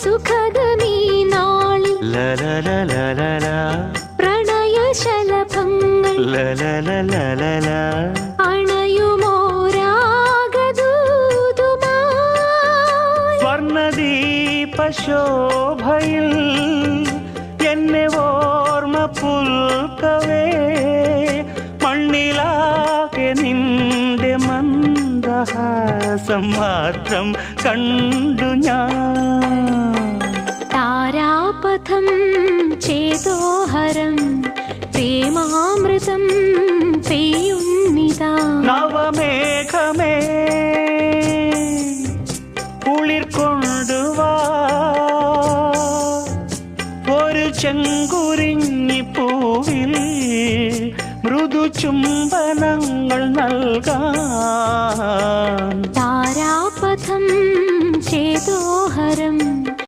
സുഖദമീ നാളിൽ പ്രണയശലഭങ്ങൾ അണയുമോരാഗദൂതുമായി സ്വർണദീപശോഭയിൽ എന്നെ ഓർമ്മ പുൽക്കവേ മണ്ണിലാകെ നിന്റെ മന്ദഹാസം മാത്രം കണ്ടു ഞാൻ. താരാപഥം ചേതോഹരം പ്രേമാമൃതം പെയ്യുന്നിതാ. നവമേഘമേ കുളിർ കൊണ്ടുവാ ഒരു ചെങ്കുരിഞ്ഞി പൂവിൽ മൃദു ചുംബനങ്ങൾ നൽകാൻ.